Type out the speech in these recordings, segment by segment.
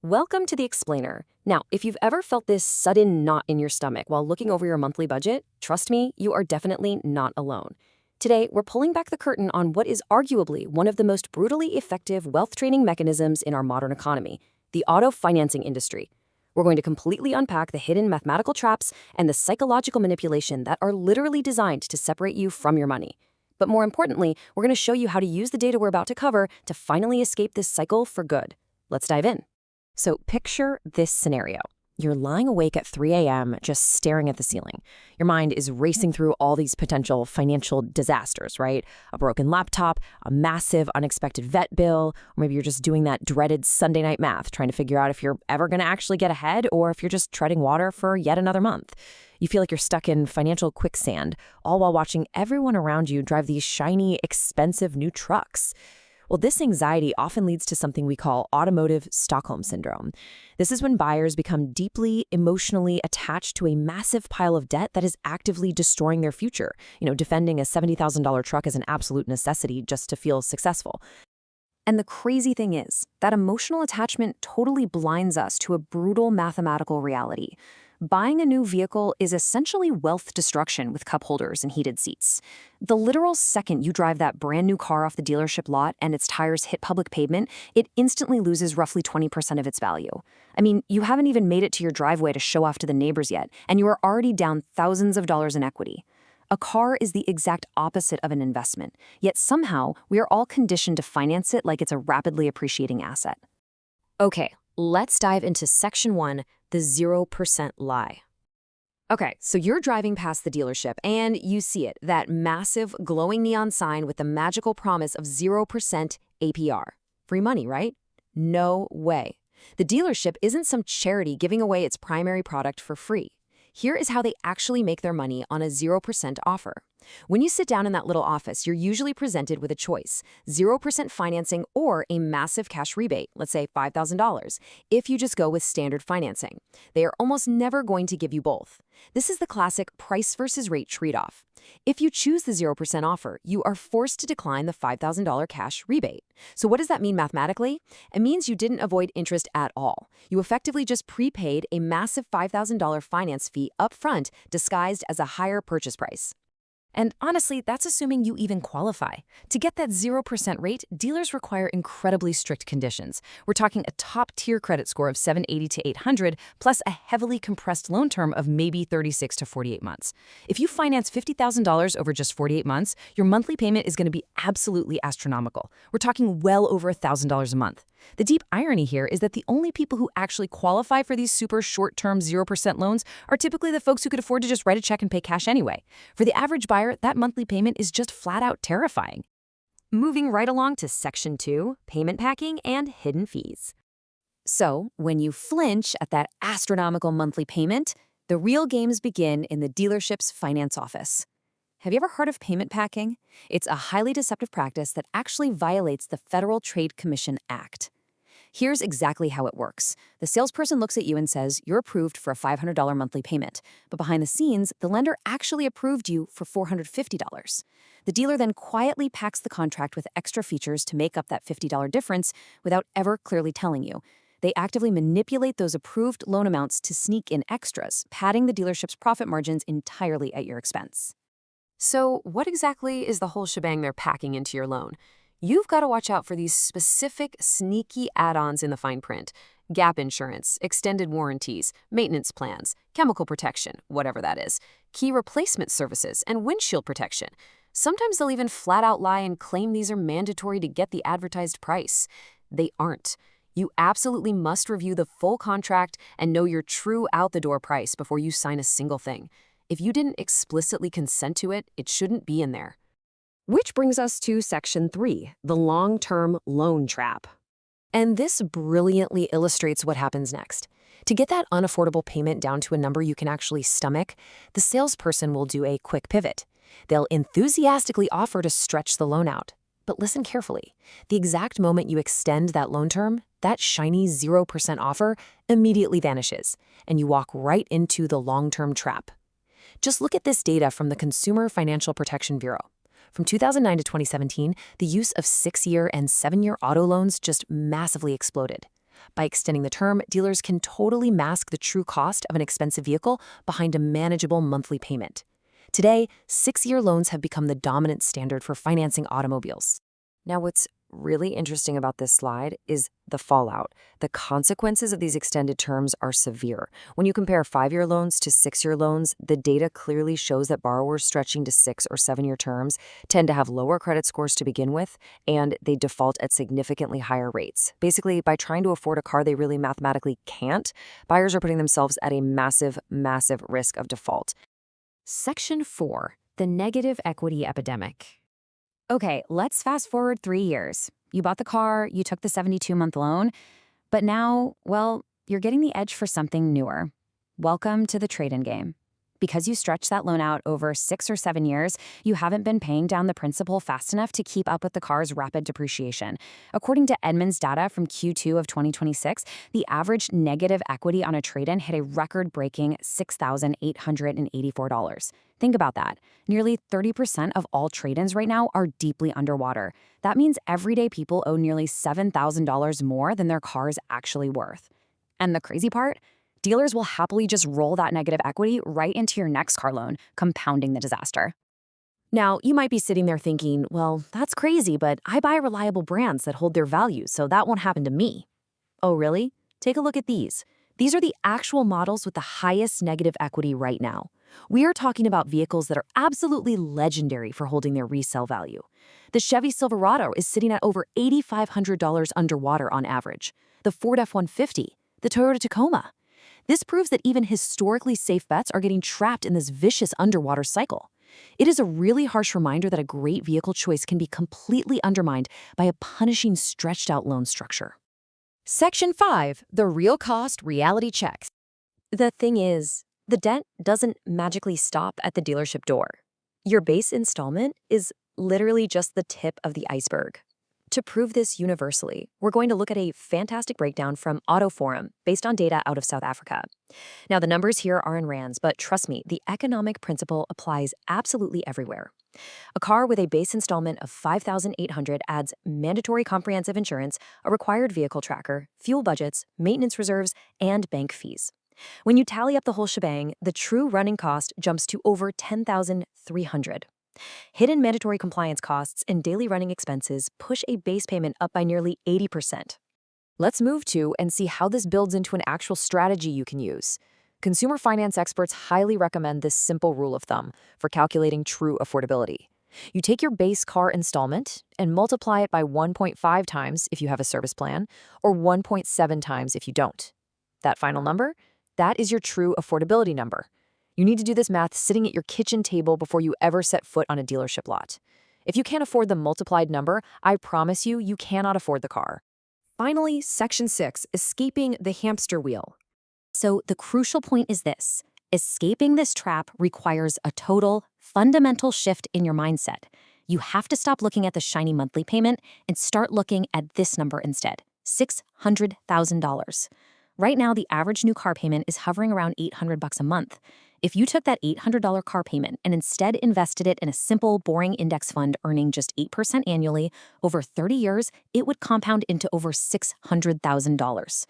Welcome to the Explainer. Now, if you've ever felt this sudden knot in your stomach while looking over your monthly budget, trust me, you are definitely not alone. Today, we're pulling back the curtain on what is arguably one of the most brutally effective wealth training mechanisms in our modern economy, the auto financing industry. We're going to completely unpack the hidden mathematical traps and the psychological manipulation that are literally designed to separate you from your money. But more importantly, we're going to show you how to use the data we're about to cover to finally escape this cycle for good. Let's dive in. So picture this scenario. You're lying awake at 3 a.m. just staring at the ceiling. Your mind is racing through all these potential financial disasters, right? A broken laptop, a massive unexpected vet bill, or maybe you're just doing that dreaded Sunday night math, trying to figure out if you're ever going to actually get ahead or if you're just treading water for yet another month. You feel like you're stuck in financial quicksand, all while watching everyone around you drive these shiny, expensive new trucks. Well, this anxiety often leads to something we call automotive Stockholm syndrome. This is when buyers become deeply emotionally attached to a massive pile of debt that is actively destroying their future, defending a $70,000 truck as an absolute necessity just to feel successful. And the crazy thing is, that emotional attachment totally blinds us to a brutal mathematical reality. Buying a new vehicle is essentially wealth destruction with cup holders and heated seats. The literal second you drive that brand new car off the dealership lot and its tires hit public pavement, it instantly loses roughly 20% of its value. I mean, you haven't even made it to your driveway to show off to the neighbors yet, and you are already down thousands of dollars in equity. A car is the exact opposite of an investment, yet somehow we are all conditioned to finance it like it's a rapidly appreciating asset. Okay, let's dive into Section 1, the 0% lie. Okay, so you're driving past the dealership and you see it, that massive glowing neon sign with the magical promise of 0% APR. Free money, right? No way. The dealership isn't some charity giving away its primary product for free. Here is how they actually make their money on a 0% offer. When you sit down in that little office, you're usually presented with a choice: 0% financing or a massive cash rebate, let's say $5,000, if you just go with standard financing. They are almost never going to give you both. This is the classic price versus rate trade-off. If you choose the 0% offer, you are forced to decline the $5,000 cash rebate. So what does that mean mathematically? It means you didn't avoid interest at all. You effectively just prepaid a massive $5,000 finance fee up front, disguised as a higher purchase price. And honestly, that's assuming you even qualify. To get that 0% rate, dealers require incredibly strict conditions. We're talking a top-tier credit score of 780 to 800, plus a heavily compressed loan term of maybe 36 to 48 months. If you finance $50,000 over just 48 months, your monthly payment is going to be absolutely astronomical. We're talking well over $1,000 a month. The deep irony here is that the only people who actually qualify for these super short-term 0% loans are typically the folks who could afford to just write a check and pay cash anyway. For the average buyer, that monthly payment is just flat-out terrifying. Moving right along to Section 2, payment packing and hidden fees. So, when you flinch at that astronomical monthly payment, the real games begin in the dealership's finance office. Have you ever heard of payment packing? It's a highly deceptive practice that actually violates the Federal Trade Commission Act. Here's exactly how it works. The salesperson looks at you and says, you're approved for a $500 monthly payment. But behind the scenes, the lender actually approved you for $450. The dealer then quietly packs the contract with extra features to make up that $50 difference without ever clearly telling you. They actively manipulate those approved loan amounts to sneak in extras, padding the dealership's profit margins entirely at your expense. So what exactly is the whole shebang they're packing into your loan? You've got to watch out for these specific, sneaky add-ons in the fine print. Gap insurance, extended warranties, maintenance plans, chemical protection, whatever that is, key replacement services, and windshield protection. Sometimes they'll even flat out lie and claim these are mandatory to get the advertised price. They aren't. You absolutely must review the full contract and know your true out-the-door price before you sign a single thing. If you didn't explicitly consent to it, it shouldn't be in there. Which brings us to Section 3, the long-term loan trap. And this brilliantly illustrates what happens next. To get that unaffordable payment down to a number you can actually stomach, the salesperson will do a quick pivot. They'll enthusiastically offer to stretch the loan out. But listen carefully. The exact moment you extend that loan term, that shiny 0% offer immediately vanishes, and you walk right into the long-term trap. Just look at this data from the Consumer Financial Protection Bureau. From 2009 to 2017, the use of 6-year and 7-year auto loans just massively exploded. By extending the term, dealers can totally mask the true cost of an expensive vehicle behind a manageable monthly payment. Today, 6-year loans have become the dominant standard for financing automobiles. Now, what's really interesting about this slide is the fallout. The consequences of these extended terms are severe. When you compare 5-year loans to 6-year loans, the data clearly shows that borrowers stretching to 6 or 7-year terms tend to have lower credit scores to begin with, and they default at significantly higher rates. Basically, by trying to afford a car they really mathematically can't, buyers are putting themselves at a massive, massive risk of default. Section 4. The negative equity epidemic. Okay, let's fast forward 3 years. You bought the car, you took the 72-month loan, but now, well, you're getting the edge for something newer. Welcome to the trade-in game. Because you stretched that loan out over 6 or 7 years, you haven't been paying down the principal fast enough to keep up with the car's rapid depreciation. According to Edmunds data from Q2 of 2026, the average negative equity on a trade-in hit a record-breaking $6,884. Think about that. Nearly 30% of all trade-ins right now are deeply underwater. That means everyday people owe nearly $7,000 more than their car is actually worth. And the crazy part? Dealers will happily just roll that negative equity right into your next car loan, compounding the disaster. Now, you might be sitting there thinking, well, that's crazy, but I buy reliable brands that hold their value, so that won't happen to me. Oh, really? Take a look at these. These are the actual models with the highest negative equity right now. We are talking about vehicles that are absolutely legendary for holding their resale value. The Chevy Silverado is sitting at over $8,500 underwater on average. The Ford F-150, the Toyota Tacoma. This proves that even historically safe bets are getting trapped in this vicious underwater cycle. It is a really harsh reminder that a great vehicle choice can be completely undermined by a punishing stretched-out loan structure. Section 5. The Real Cost Reality Checks. The thing is, the dent doesn't magically stop at the dealership door. Your base installment is literally just the tip of the iceberg. To prove this universally, we're going to look at a fantastic breakdown from Auto Forum based on data out of South Africa. Now, the numbers here are in rands, but trust me, the economic principle applies absolutely everywhere. A car with a base installment of $5,800 adds mandatory comprehensive insurance, a required vehicle tracker, fuel budgets, maintenance reserves, and bank fees. When you tally up the whole shebang, the true running cost jumps to over $10,300. Hidden mandatory compliance costs and daily running expenses push a base payment up by nearly 80%. Let's move to and see how this builds into an actual strategy you can use. Consumer finance experts highly recommend this simple rule of thumb for calculating true affordability. You take your base car installment and multiply it by 1.5 times if you have a service plan, or 1.7 times if you don't. That final number? That is your true affordability number. You need to do this math sitting at your kitchen table before you ever set foot on a dealership lot. If you can't afford the multiplied number, I promise you, you cannot afford the car. Finally, Section 6, Escaping the Hamster Wheel. So the crucial point is this. Escaping this trap requires a total, fundamental shift in your mindset. You have to stop looking at the shiny monthly payment and start looking at this number instead, $600,000. Right now, the average new car payment is hovering around $800 a month. If you took that $800 car payment and instead invested it in a simple, boring index fund earning just 8% annually, over 30 years, it would compound into over $600,000.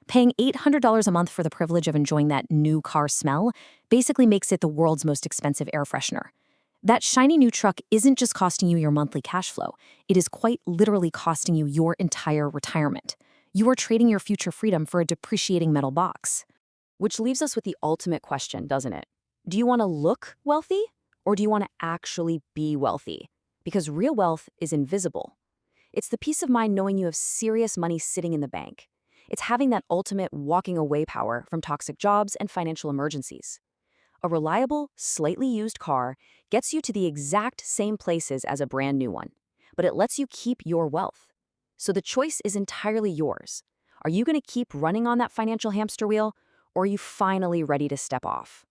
Paying $800 a month for the privilege of enjoying that new car smell basically makes it the world's most expensive air freshener. That shiny new truck isn't just costing you your monthly cash flow. It is quite literally costing you your entire retirement. You are trading your future freedom for a depreciating metal box. Which leaves us with the ultimate question, doesn't it? Do you want to look wealthy, or do you want to actually be wealthy? Because real wealth is invisible. It's the peace of mind knowing you have serious money sitting in the bank. It's having that ultimate walking away power from toxic jobs and financial emergencies. A reliable, slightly used car gets you to the exact same places as a brand new one, but it lets you keep your wealth. So the choice is entirely yours. Are you going to keep running on that financial hamster wheel, or are you finally ready to step off?